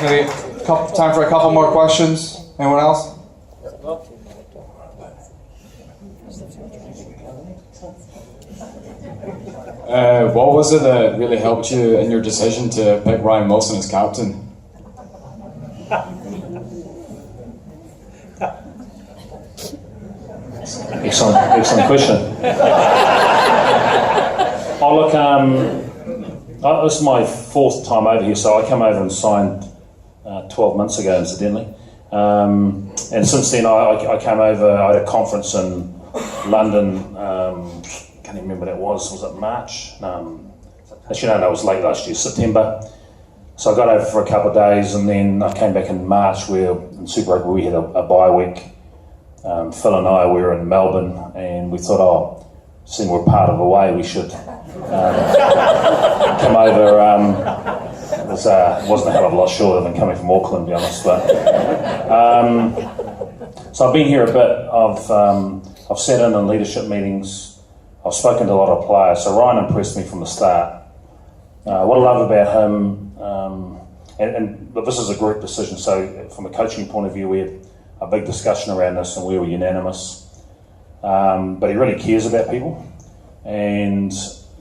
Maybe time for a couple more questions. Anyone else? What was it that really helped you in your decision to pick Ryan Wilson as captain? Excellent question. This is my 4th time over here, so I came over and signed 12 months ago, incidentally. And since then, I came over. I had a conference in London. Can't even remember what it was. Was it March? Actually, no, it was late last year, September. So I got over for a couple of days, and then I came back in March, where in Super Rugby we had a bye week. Phil and I were in Melbourne, and we thought, seeing we're part of Away, we should come over. It wasn't a hell of a lot shorter than coming from Auckland, to be honest. But so I've been here a bit. I've sat in leadership meetings. I've spoken to a lot of players. So Ryan impressed me from the start. What I love about him, but this is a group decision. So from a coaching point of view, we had a big discussion around this, and we were unanimous. But he really cares about people, and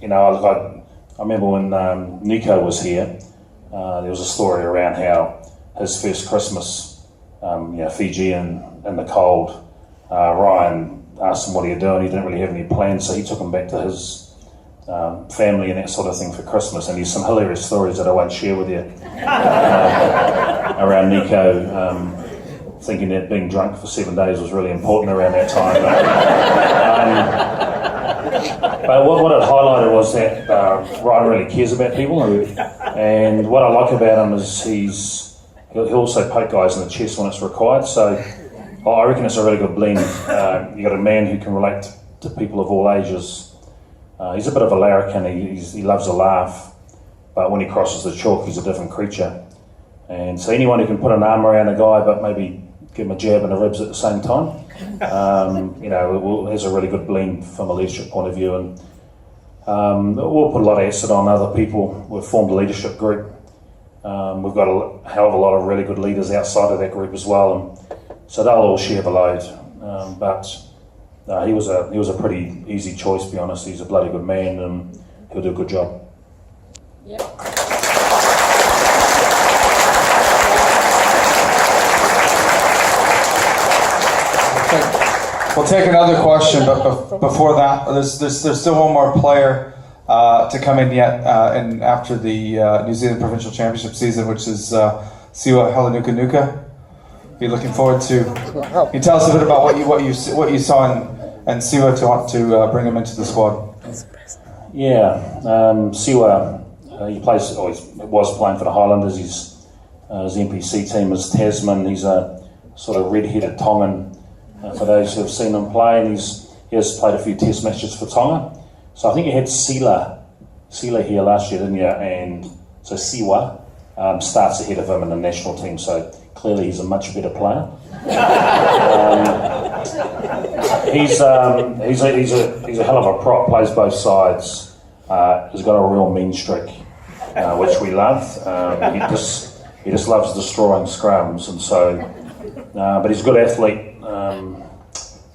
I remember when Nico was here, there was a story around how his first Christmas, Fijian in the cold, Ryan asked him what are you doing. He didn't really have any plans, so he took him back to his family and that sort of thing for Christmas. And there's some hilarious stories that I won't share with you around Nico. Thinking that being drunk for 7 days was really important around that time. But what it highlighted was that Ryan really cares about people, and what I like about him is he'll also poke guys in the chest when it's required. So I reckon it's a really good blend. You got a man who can relate to people of all ages. He's a bit of a larrikin. He loves a laugh, but when he crosses the chalk, he's a different creature. And so anyone who can put an arm around a guy, but maybe give him a jab and a ribs at the same time, has a really good blend from a leadership point of view. And we'll put a lot of acid on other people. We've formed a leadership group. We've got a hell of a lot of really good leaders outside of that group as well, and so they'll all share the load. But he was a pretty easy choice, to be honest. He's a bloody good man, and he'll do a good job. Yep. We'll take another question, but before that, there's still one more player to come in yet, and after the New Zealand Provincial Championship season, which is Siwa Halanuka. Be looking forward to. Can you tell us a bit about what you saw in Siwa to bring him into the squad? Yeah, Siwa, he was playing for the Highlanders. His NPC team is Tasman. He's a sort of red-headed Tongan. For those who have seen him play, and he has played a few test matches for Tonga. So I think you had Sila here last year, didn't you? And so Siwa starts ahead of him in the national team, so clearly he's a much better player. He's a hell of a prop, plays both sides. He's got a real mean streak, which we love. He just loves destroying scrums, and so. But he's a good athlete.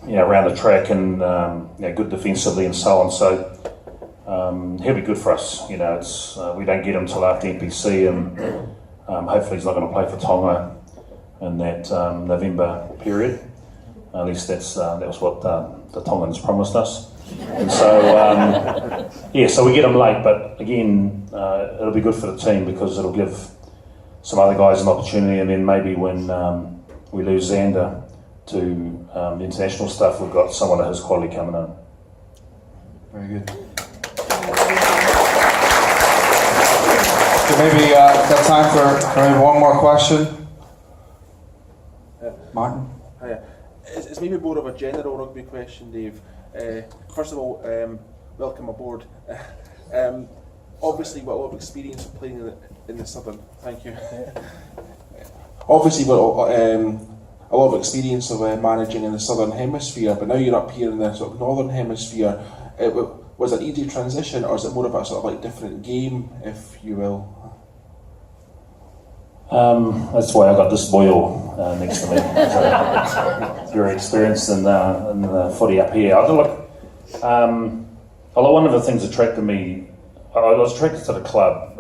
Around the track, and good defensively and so on. So he'll be good for us. It's we don't get him till after NPC, and hopefully he's not going to play for Tonga in that November period. At least that was what the Tongans promised us. And so so we get him late, but again, it'll be good for the team because it'll give some other guys an opportunity, and then maybe when we lose Xander to the international stuff, we've got someone of his quality coming in. Very good. So maybe got time for maybe one more question. Martin? Hiya. It's maybe more of a general rugby question, Dave. First of all, welcome aboard. Obviously, we've a lot of experience of playing in the Southern. Thank you. Obviously, we've a lot of experience of managing in the Southern Hemisphere, but now you're up here in the sort of Northern Hemisphere. Was it an easy transition, or is it more of a sort of like different game, if you will? That's why I got this Boyle next to me. So, very experienced in the footy up here. One of the things that attracted me, I was attracted to the club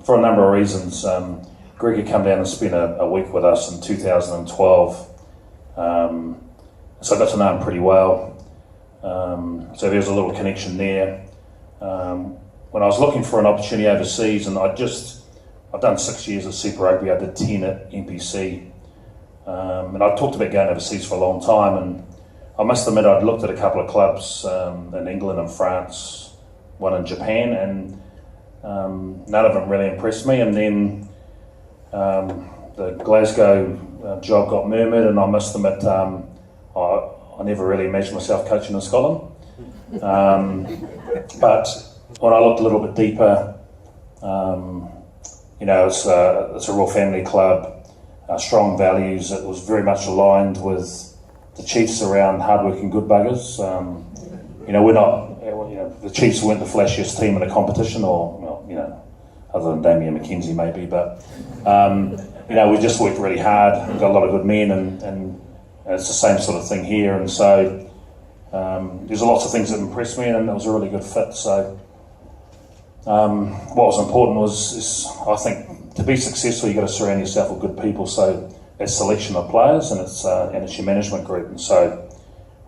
for a number of reasons. Greg had come down and spent a week with us in 2012, so I got to know him pretty well. So there's a little connection there. When I was looking for an opportunity overseas, and I've done 6 years at Super Rugby, I did 10 at NPC, and I talked about going overseas for a long time, and I must admit I'd looked at a couple of clubs in England and France, one in Japan, and none of them really impressed me. And then the Glasgow job got murmured, and I must admit I never really imagined myself coaching in Scotland. But when I looked a little bit deeper, it's a real family club, strong values. It was very much aligned with the Chiefs around hardworking good buggers. We're not, the Chiefs weren't the flashiest team in the competition, or other than Damien McKenzie maybe, but we just worked really hard. We've got a lot of good men, and it's the same sort of thing here. And so there's lots of things that impressed me, and it was a really good fit. So what was important is I think to be successful, you've got to surround yourself with good people. So it's selection of players, and it's your management group. And so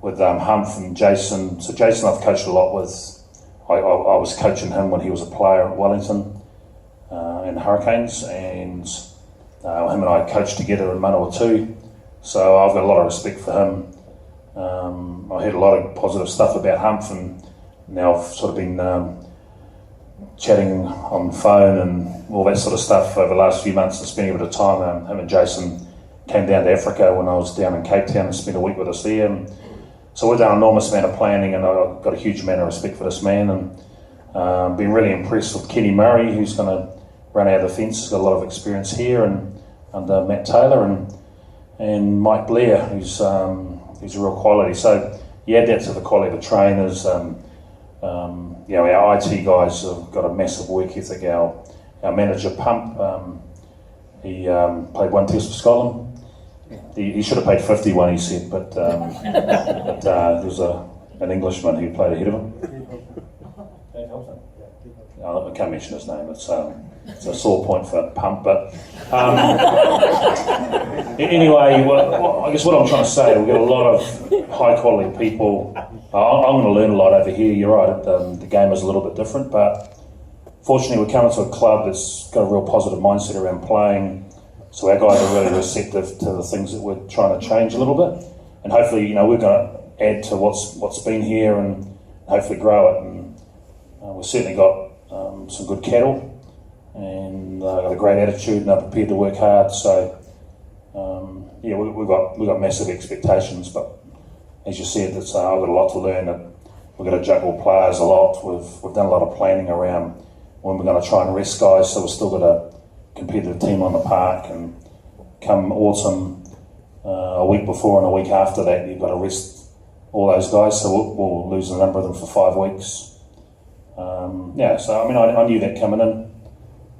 with Humph and Jason, so Jason I've coached a lot with. I was coaching him when he was a player at Wellington in Hurricanes, and him and I coached together in Manawatu. So I've got a lot of respect for him. I heard a lot of positive stuff about Humph, and now I've sort of been chatting on the phone and all that sort of stuff over the last few months and spending a bit of time. Him and Jason came down to Africa when I was down in Cape Town and spent a week with us there. And so we've done an enormous amount of planning, and I've got a huge amount of respect for this man, and been really impressed with Kenny Murray, who's going to run out of the fence. He's got a lot of experience here, and under Matt Taylor, and Mike Blair, who's a real quality. So you add that to the quality of the trainers. Our IT guys have got a massive work ethic. Our manager Pump, he played one test for Scotland. He should have played 51, he said, but there was an Englishman who played ahead of him. I can't mention his name. It's a sore point for Pump, but anyway, I guess what I'm trying to say, we've got a lot of high quality people. I'm going to learn a lot over here. You're right, the game is a little bit different, but fortunately we're coming to a club that's got a real positive mindset around playing. So our guys are really receptive to the things that we're trying to change a little bit, and hopefully, we're going to add to what's been here and hopefully grow it. And we've certainly got some good cattle, and got a great attitude, and they're prepared to work hard. So we've got massive expectations, but as you said, I've got a lot to learn. We've got to juggle players a lot. We've done a lot of planning around when we're going to try and rest guys, so we've still got a competitive team on the park, and come autumn, a week before and a week after that, you've got to rest all those guys, so we'll lose a number of them for 5 weeks. I knew that coming in,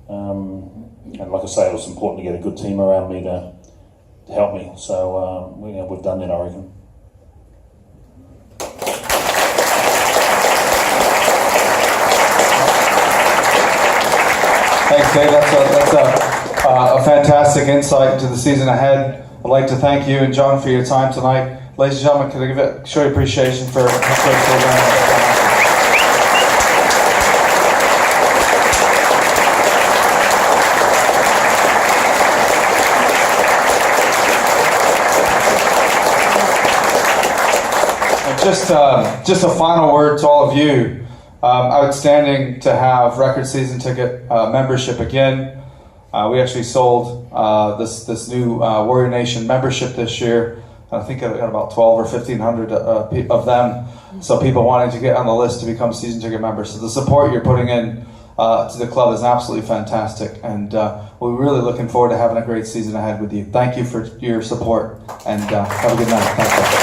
and like I say, it was important to get a good team around me to help me, so we've done that, I reckon. Thanks, Dave. That's a fantastic insight into the season ahead. I'd like to thank you and John for your time tonight. Ladies and gentlemen, can I show your appreciation for Just a final word to all of you. Outstanding to have record season ticket membership again. We actually sold this new Warrior Nation membership this year. I think I got about 12 or 1,500 of them. So people wanting to get on the list to become season ticket members. So the support you're putting in to the club is absolutely fantastic, and we're really looking forward to having a great season ahead with you. Thank you for your support, and have a good night. Thank you.